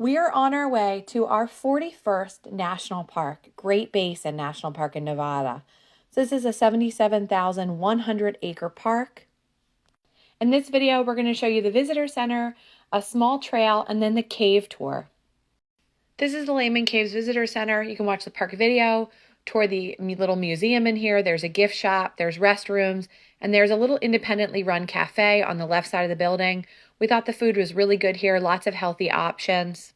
We are on our way to our 41st national park, Great Basin National Park in Nevada. So this is a 77,100 acre park. In this video, we're going to show you the visitor center, a small trail, and then the cave tour. This is the Lehman Caves Visitor Center. You can watch the park video, tour the little museum in here. There's a gift shop, there's restrooms, and there's a little independently run cafe on the left side of the building. We thought the food was really good here, lots of healthy options.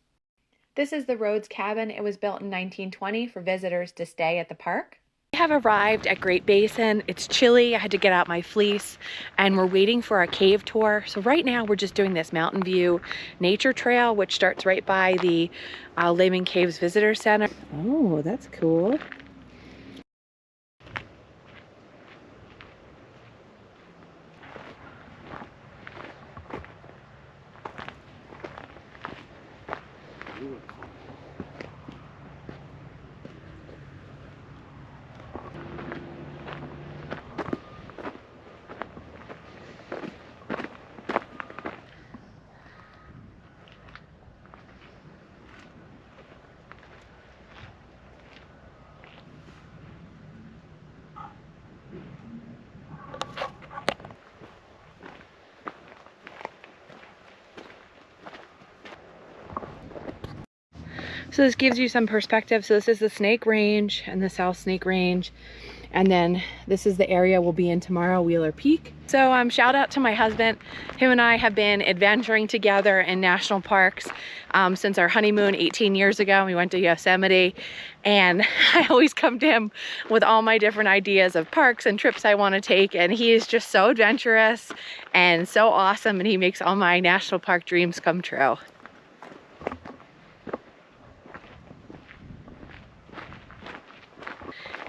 This is the Rhodes Cabin. It was built in 1920 for visitors to stay at the park. We have arrived at Great Basin. It's chilly. I had to get out my fleece and we're waiting for a cave tour. So right now we're just doing this mountain view nature trail, which starts right by the Lehman Caves Visitor Center. Oh, that's cool. So this gives you some perspective. So this is the Snake Range and the South Snake Range. And then this is the area we'll be in tomorrow, Wheeler Peak. So shout out to my husband. Him and I have been adventuring together in national parks since our honeymoon 18 years ago. We went to Yosemite and I always come to him with all my different ideas of parks and trips I want to take. And he is just so adventurous and so awesome. And he makes all my national park dreams come true.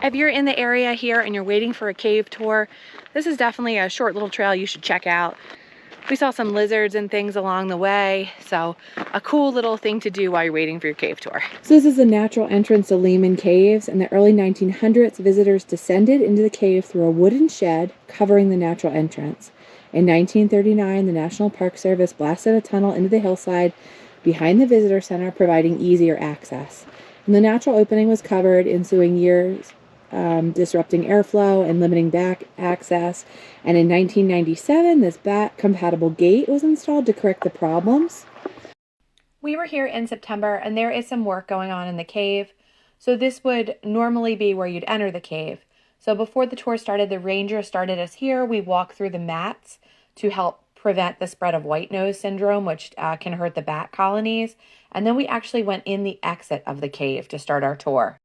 If you're in the area here and you're waiting for a cave tour, this is definitely a short little trail you should check out. We saw some lizards and things along the way, so a cool little thing to do while you're waiting for your cave tour. So this is the natural entrance to Lehman Caves. In the early 1900s, visitors descended into the cave through a wooden shed covering the natural entrance. In 1939, the National Park Service blasted a tunnel into the hillside behind the visitor center, providing easier access. And the natural opening was covered, ensuing years disrupting airflow and limiting back access. And in 1997, this bat-compatible gate was installed to correct the problems. We were here in September, and there is some work going on in the cave. So this would normally be where you'd enter the cave. So before the tour started, the ranger started us here. We walked through the mats to help prevent the spread of white nose syndrome, which can hurt the bat colonies. And then we actually went in the exit of the cave to start our tour.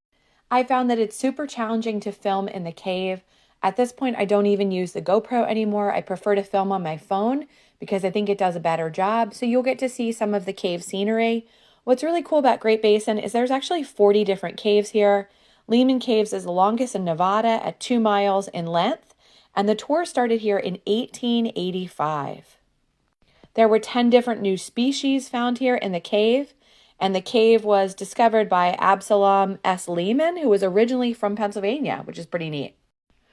I found that it's super challenging to film in the cave. At this point, I don't even use the GoPro anymore. I prefer to film on my phone because I think it does a better job. So you'll get to see some of the cave scenery. What's really cool about Great Basin is there's actually 40 different caves here. Lehman Caves is the longest in Nevada at 2 miles in length, and the tour started here in 1885. There were 10 different new species found here in the cave. And the cave was discovered by Absalom S. Lehman, who was originally from Pennsylvania, which is pretty neat.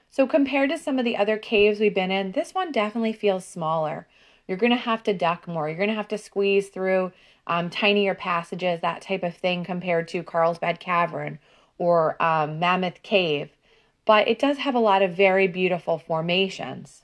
So compared to some of the other caves we've been in, this one definitely feels smaller. You're going to have to duck more. You're going to have to squeeze through tinier passages, that type of thing, compared to Carlsbad Cavern or Mammoth Cave. But it does have a lot of very beautiful formations.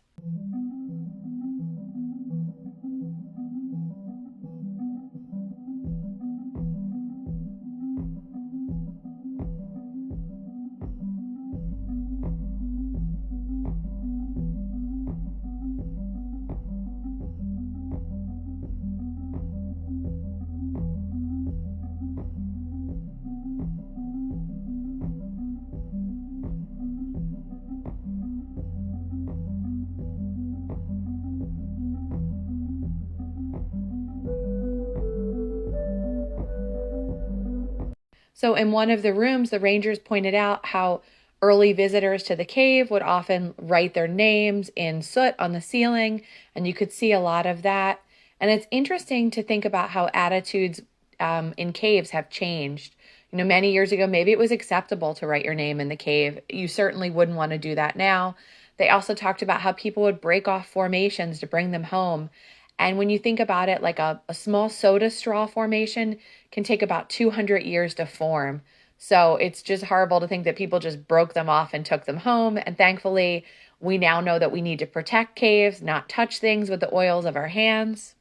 So in one of the rooms, the rangers pointed out how early visitors to the cave would often write their names in soot on the ceiling, and you could see a lot of that. And it's interesting to think about how attitudes in caves have changed. You know, many years ago, maybe it was acceptable to write your name in the cave. You certainly wouldn't want to do that now. They also talked about how people would break off formations to bring them home. And when you think about it, like a small soda straw formation can take about 200 years to form. So it's just horrible to think that people just broke them off and took them home. And thankfully, we now know that we need to protect caves, not touch things with the oils of our hands.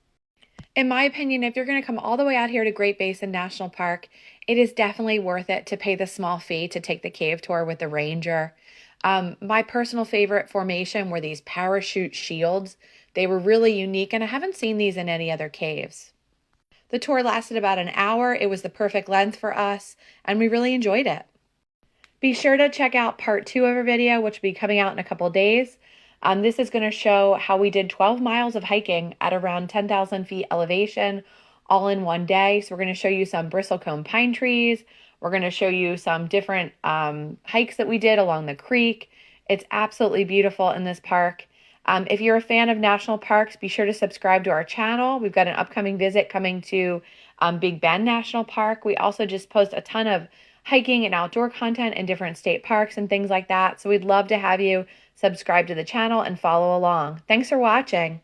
In my opinion, if you're going to come all the way out here to Great Basin National Park, it is definitely worth it to pay the small fee to take the cave tour with the ranger. My personal favorite formation were these parachute shields. They were really unique, and I haven't seen these in any other caves. The tour lasted about an hour. It was the perfect length for us, and we really enjoyed it. Be sure to check out part 2 of our video, which will be coming out in a couple days. This is going to show how we did 12 miles of hiking at around 10,000 feet elevation, all in one day. So we're going to show you some bristlecone pine trees. We're going to show you some different hikes that we did along the creek. It's absolutely beautiful in this park. If you're a fan of national parks, be sure to subscribe to our channel. We've got an upcoming visit coming to Big Bend National Park. We also just post a ton of hiking and outdoor content in different state parks and things like that. So we'd love to have you subscribe to the channel and follow along. Thanks for watching.